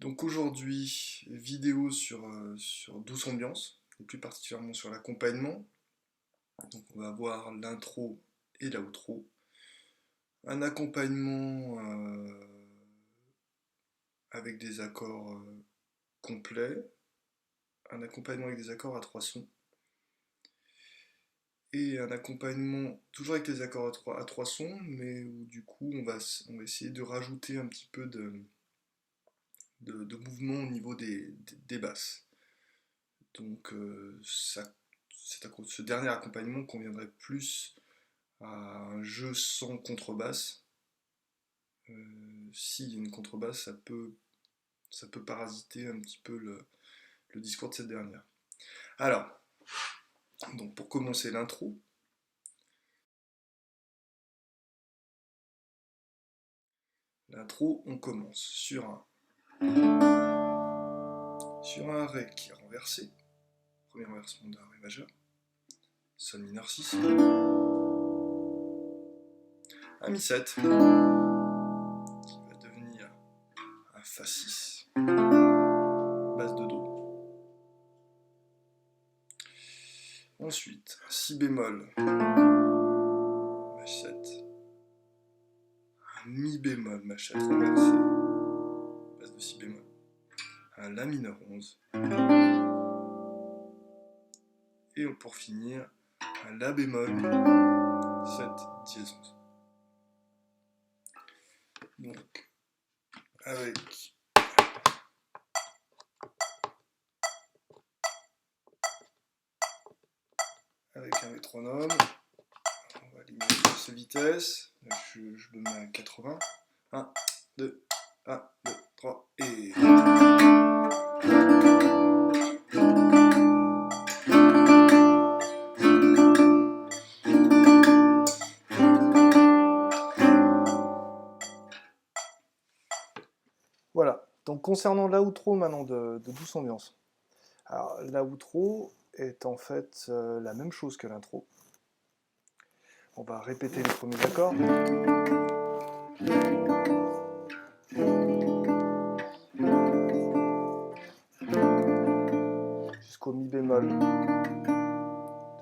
Donc aujourd'hui, vidéo sur Douce Ambiance, et plus particulièrement sur l'accompagnement. Donc on va voir l'intro et l'outro. Un accompagnement avec des accords complets, un accompagnement avec des accords à trois sons, et un accompagnement toujours avec les accords à trois sons, mais où du coup on va essayer de rajouter un petit peu de mouvement au niveau des basses. Donc ce dernier accompagnement conviendrait plus à un jeu sans contrebasse. S'il y a une contrebasse, ça peut parasiter un petit peu le discours de cette dernière. Alors, donc pour commencer l'intro, on commence sur un Ré qui est renversé, premier renversement d'un Ré majeur, Sol mineur 6, un Mi 7, qui va devenir un Fa 6, basse de Do. Ensuite, un Si bémol, Maj 7, un Mi bémol, Maj 7 renversé, basse de Si bémol, un La mineur 11, et pour finir, un La bémol 7 dièse 11. Donc, avec un métronome, on va limiter sa vitesse, je le mets à 80, 1, 2, 1, 2, 3, et... Voilà, donc concernant l'outro maintenant de Douce Ambiance. Alors l'outro est en fait la même chose que l'intro. On va répéter les premiers accords. Jusqu'au Mi bémol.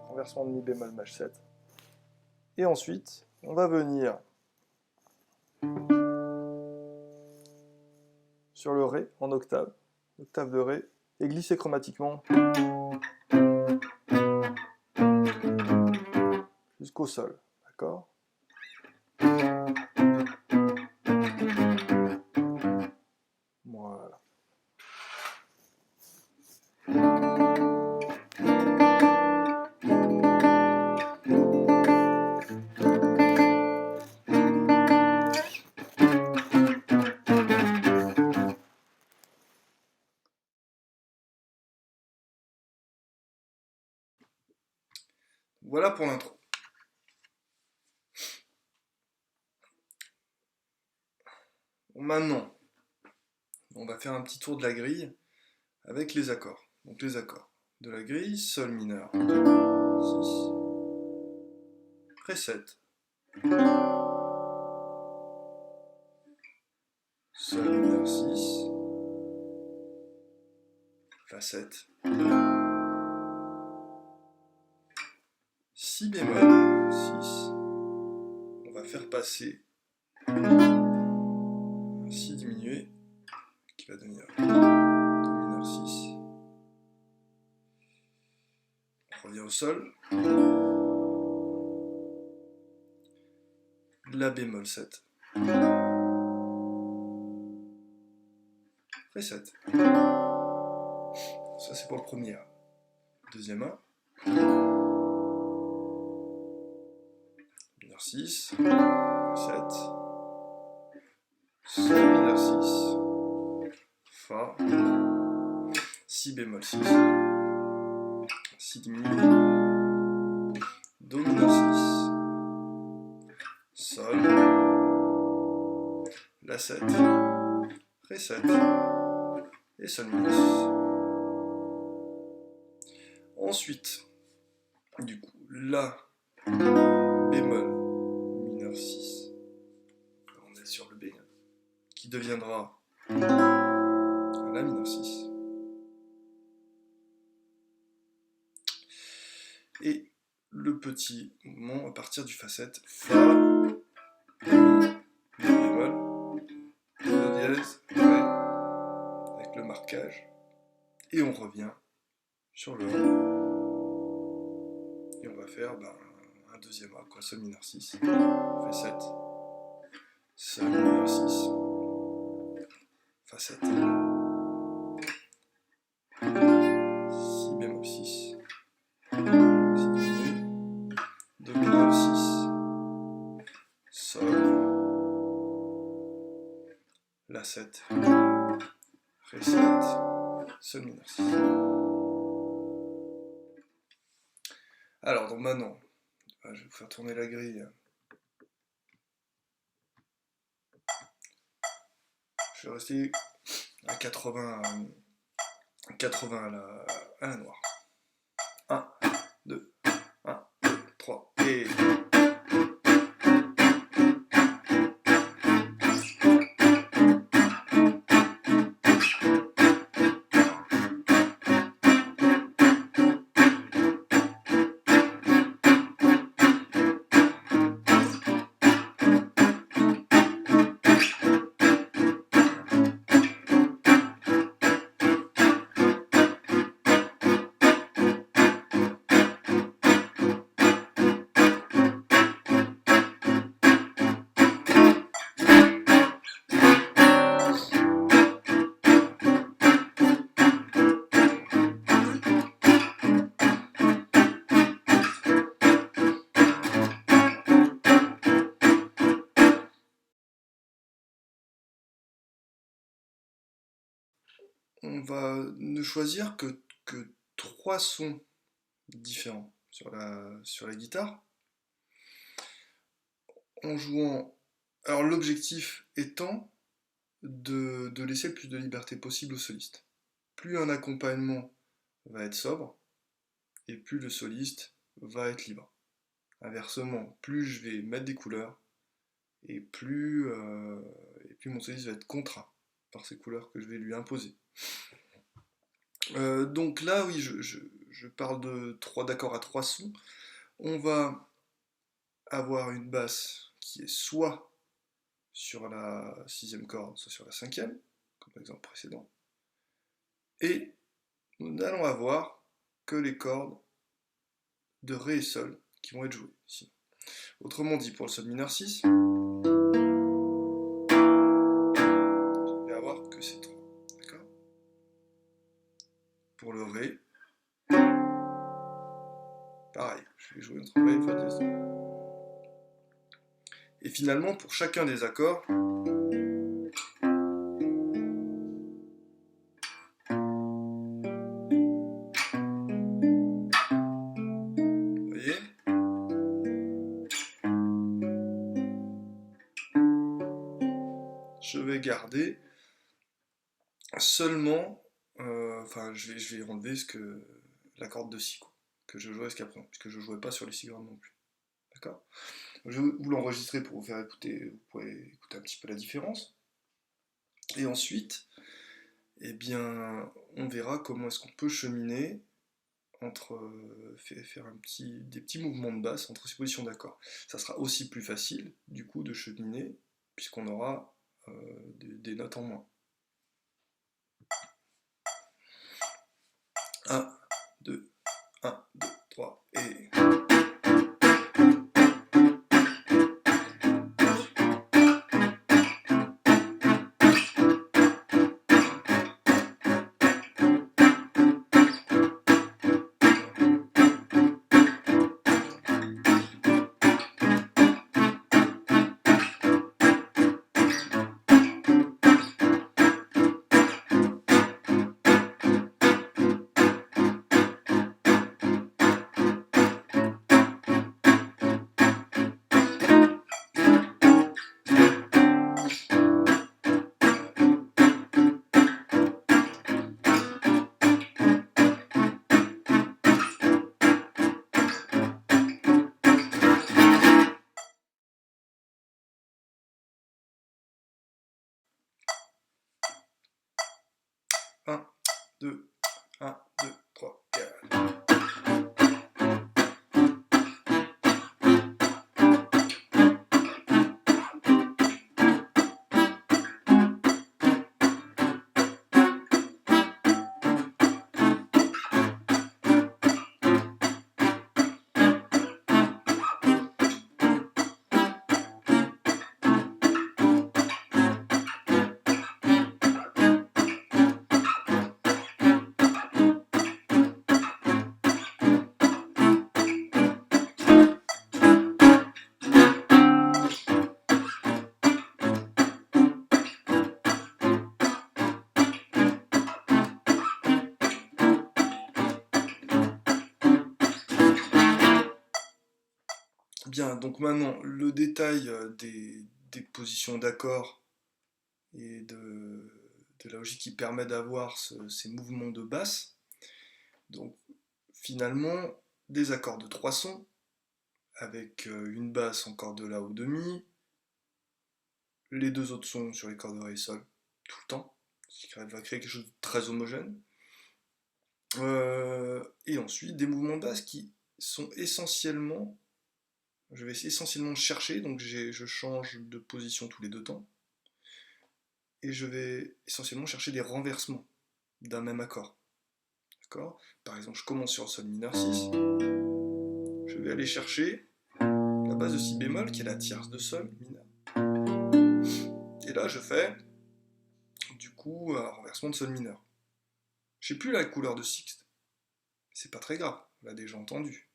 Renversement de Mi bémol Maj 7. Et ensuite, on va venir sur le Ré en octave de Ré, et glisser chromatiquement jusqu'au Sol, d'accord? Voilà. Voilà pour l'intro. Bon, maintenant, on va faire un petit tour de la grille avec les accords. Donc les accords de la grille, Sol mineur 6, Ré 7, Sol mineur 6, Fa 7, Si bémol 6, on va faire passer un Si diminué qui va devenir Do mineur 6. On revient au Sol. La bémol 7. Ré 7. Ça c'est pour le premier A. Deuxième A. Mineur 6. Ré 7. Sol mineur 6. Fa. Si bémol 6. Si diminué. Do mineur 6. Sol. La 7. Ré 7. Et Sol mineur 6. Ensuite, du coup, La bémol mineur 6. On est sur le B, qui deviendra La mineur 6. Et le petit mouvement à partir du Fa7, Fa, Mi, bémol, Do dièse, Ré, avec le marquage. Et on revient sur le Ré. Et on va faire un deuxième A, quoi, Sol mineur 6, Fa7, Sol mineur 6, Fa7, Si bémol 6, Si diminué, Do mineur 6, Sol, La 7, Ré 7, Sol mineur 6. Alors, donc maintenant, je vais vous faire tourner la grille. Je vais rester à 80 à la noire. 1, 2, 1, 2, 3, et... On va ne choisir que 3 sons différents sur la guitare. En jouant... Alors l'objectif étant de laisser le plus de liberté possible au soliste. Plus un accompagnement va être sobre, et plus le soliste va être libre. Inversement, plus je vais mettre des couleurs, et plus mon soliste va être contraint par ces couleurs que je vais lui imposer. Donc là, oui, je parle d'accords à 3 sons. On va avoir une basse qui est soit sur la 6e corde, soit sur la 5e, comme l'exemple précédent. Et nous n'allons avoir que les cordes de Ré et Sol qui vont être jouées ici. Autrement dit, pour le Sol mineur 6, je vais avoir que ces 3. D'accord ? Pour le Ré, pareil, je vais jouer entre Ré et Fa dièse. Et finalement, pour chacun des accords, je vais garder seulement, je vais enlever la corde de Si, que je jouais jusqu'à présent, puisque je ne jouais pas sur les 6 cordes non plus. D'accord ? Je vais vous l'enregistrer pour vous faire écouter, vous pourrez écouter un petit peu la différence. Et ensuite, eh bien, on verra comment est-ce qu'on peut cheminer faire des petits mouvements de basse entre ces positions d'accords. Ça sera aussi plus facile, du coup, de cheminer, puisqu'on aura des notes en moins. 1, 2, 1, 2, 3, et... 1, 2, 1, 2, 3, 4. Bien, donc maintenant, le détail des positions d'accords et de la logique qui permet d'avoir ces mouvements de basse. Donc, finalement, des accords de 3 sons, avec une basse en corde de La ou de Mi, les deux autres sons sur les cordes de Ré et Sol, tout le temps, ce qui va créer quelque chose de très homogène. Et ensuite, des mouvements de basse qui sont essentiellement... Je vais essentiellement chercher, donc je change de position tous les 2 temps. Et je vais essentiellement chercher des renversements d'un même accord. D'accord ? Par exemple, je commence sur le Sol mineur 6. Je vais aller chercher la base de Si bémol, qui est la tierce de Sol mineur. Et là, je fais, du coup, un renversement de Sol mineur. J'ai plus la couleur de sixte. C'est pas très grave, on l'a déjà entendu.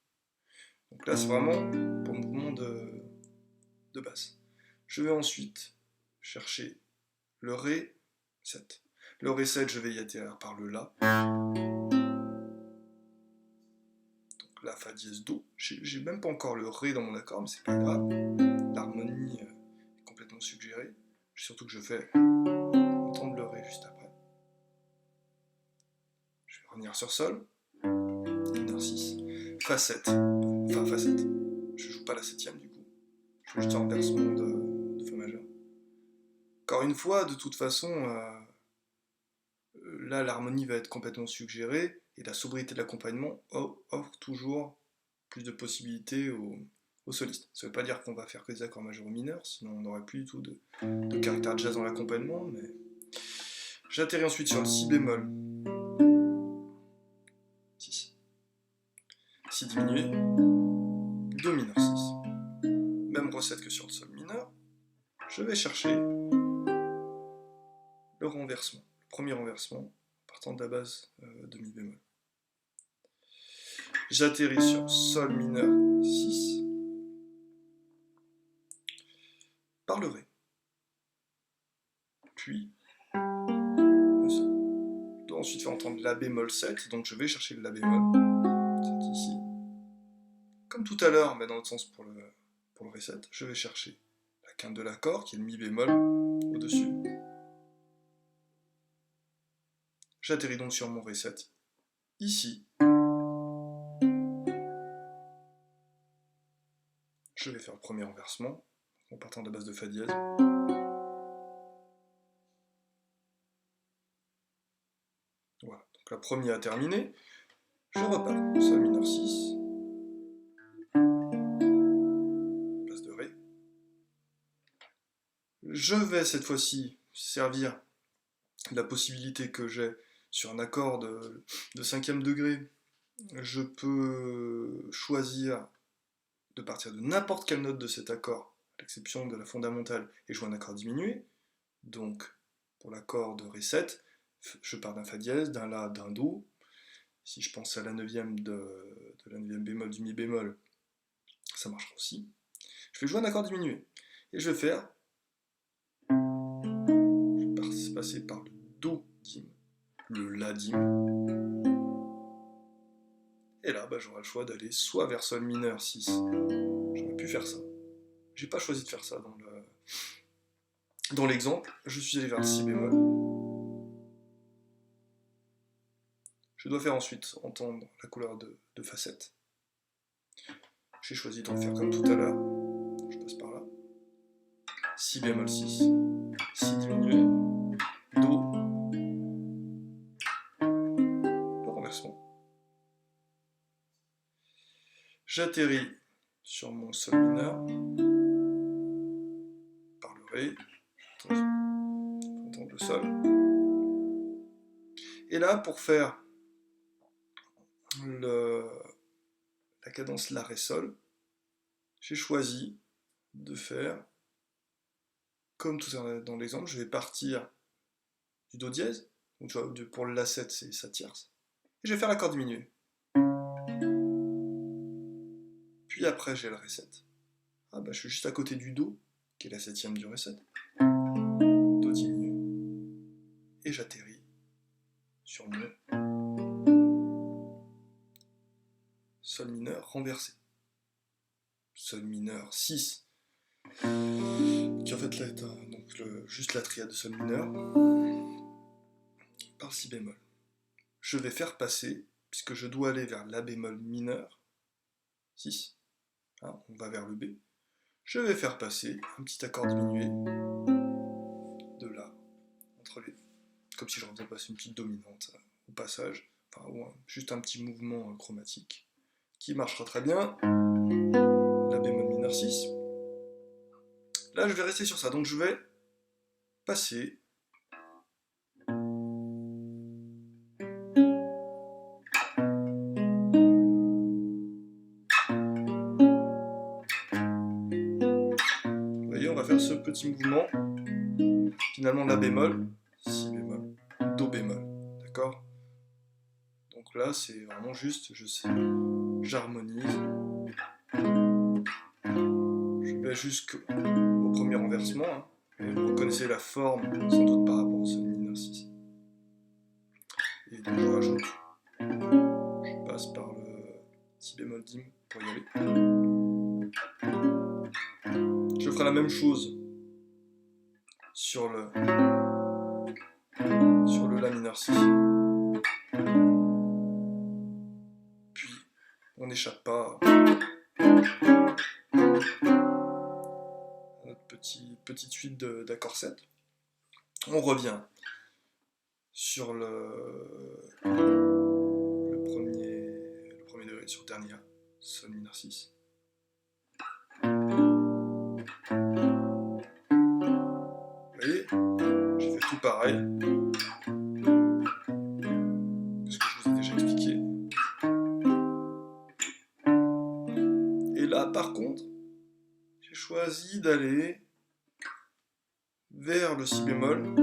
Donc là, c'est vraiment pour le mouvement de basse. Je vais ensuite chercher le Ré 7. Le Ré 7, je vais y atterrir par le La. Donc La, Fa dièse, Do. J'ai même pas encore le Ré dans mon accord, mais c'est pas grave. L'harmonie est complètement suggérée. Surtout que je fais entendre le Ré juste après. Je vais revenir sur Sol. Mineur 6. Fa 7. Enfin, Fa 7. Je joue pas la septième du coup. Je fais juste un renversement de Fa majeur. Encore une fois, de toute façon, là l'harmonie va être complètement suggérée et la sobriété de l'accompagnement offre toujours plus de possibilités aux solistes. Ça ne veut pas dire qu'on va faire que des accords majeurs ou mineurs, sinon on n'aurait plus du tout de caractère jazz dans l'accompagnement, mais... J'atterris ensuite sur le Si bémol. 6. Si diminué. Do mineur 6. Même recette que sur le Sol mineur. Je vais chercher le renversement, le premier renversement, partant de la base de Mi bémol. J'atterris sur Sol mineur 6, par le Ré, puis le Sol. Je dois ensuite faire entendre La bémol 7, donc je vais chercher le La bémol, c'est ici. Comme tout à l'heure, mais dans l'autre sens pour le Ré 7, je vais chercher la quinte de l'accord, qui est le Mi bémol, au-dessus. J'atterris donc sur mon Ré 7, ici. Je vais faire le premier renversement, en partant de la base de Fa dièse. Voilà, donc la première a terminé. Je repars, Sol mineur 6, base de Ré. Je vais cette fois-ci servir la possibilité que j'ai sur un accord de 5e degré. Je peux choisir de partir de n'importe quelle note de cet accord, à l'exception de la fondamentale, et jouer un accord diminué. Donc, pour l'accord de Ré 7, je pars d'un Fa dièse, d'un La, d'un Do. Si je pense à la 9e de la 9e bémol du Mi bémol, ça marchera aussi. Je vais jouer un accord diminué. Et je vais faire... Je vais passer par le Do dim, le La dim. Et là, j'aurai le choix d'aller soit vers Sol mineur 6. J'aurais pu faire ça. J'ai pas choisi de faire ça dans l'exemple. Je suis allé vers le Si bémol. Je dois faire ensuite entendre la couleur de Fa 7. J'ai choisi de le faire comme tout à l'heure. Je passe par là. Si bémol 6. Si diminué. Do. j'atterris sur mon sol mineur, par le Ré, on tombe le sol. Et là, pour faire la cadence La, Ré, Sol, j'ai choisi de faire, comme tout dans l'exemple, je vais partir du Do dièse, donc tu vois, pour le La7 c'est sa tierce, et je vais faire l'accord diminué. Puis après j'ai le Ré7. Ah bah je suis juste à côté du Do, qui est la septième du Ré7. Do diminué. Et j'atterris sur mon Sol mineur renversé. Sol mineur 6, qui en fait là est donc juste la triade de Sol mineur, par le Si bémol. Je vais faire passer, puisque je dois aller vers La bémol mineur, 6, hein, on va vers le B, je vais faire passer un petit accord diminué de La, entre les, comme si je faisais passer une petite dominante au passage, enfin, ou juste un petit mouvement chromatique, qui marchera très bien. La bémol mineur 6. Là, je vais rester sur ça, donc je vais passer vous voyez, on va faire ce petit mouvement, finalement La bémol, Si bémol, Do bémol, d'accord? Donc là, c'est vraiment juste, je sais, j'harmonise, je vais jusqu'au premier renversement, hein, et vous reconnaissez la forme, sans doute par rapport au Sol mineur 6. Et donc je rajoute, je passe par le Si bémol dim pour y aller. Je ferai la même chose sur le La mineur 6. Puis on n'échappe pas à notre petite suite d'accords 7. On revient sur le premier degré, sur le dernier A, Sol mineur 6. Vous voyez, j'ai fait tout pareil que ce que je vous ai déjà expliqué. Et là, par contre, j'ai choisi d'aller vers le Si bémol.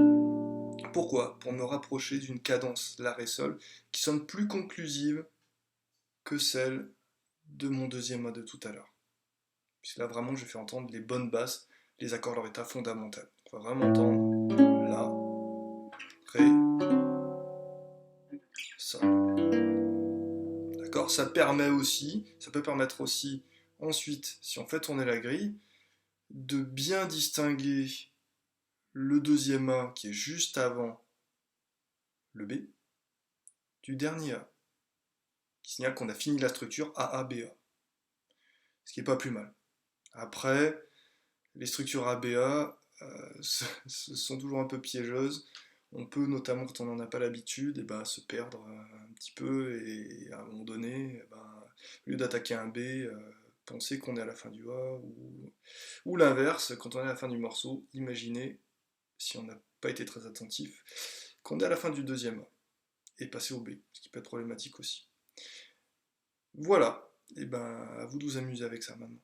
Pourquoi? Pour me rapprocher d'une cadence La, Ré, Sol qui sonne plus conclusive que celle de mon deuxième A de tout à l'heure. Puisque là, vraiment, je fais entendre les bonnes basses, les accords leur état fondamental. On va vraiment entendre La, Ré, Sol. D'accord? Ça peut permettre aussi, ensuite, si on fait tourner la grille, de bien distinguer le deuxième A qui est juste avant le B du dernier A, qui signale qu'on a fini la structure AABA. Ce qui n'est pas plus mal. Après, les structures ABA sont toujours un peu piégeuses. On peut, notamment quand on n'en a pas l'habitude, se perdre un petit peu et à un moment donné, au lieu d'attaquer un B, penser qu'on est à la fin du A, ou l'inverse, quand on est à la fin du morceau, imaginez, si on n'a pas été très attentif, qu'on est à la fin du deuxième A, et passer au B, ce qui peut être problématique aussi. Voilà, et à vous de vous amuser avec ça maintenant.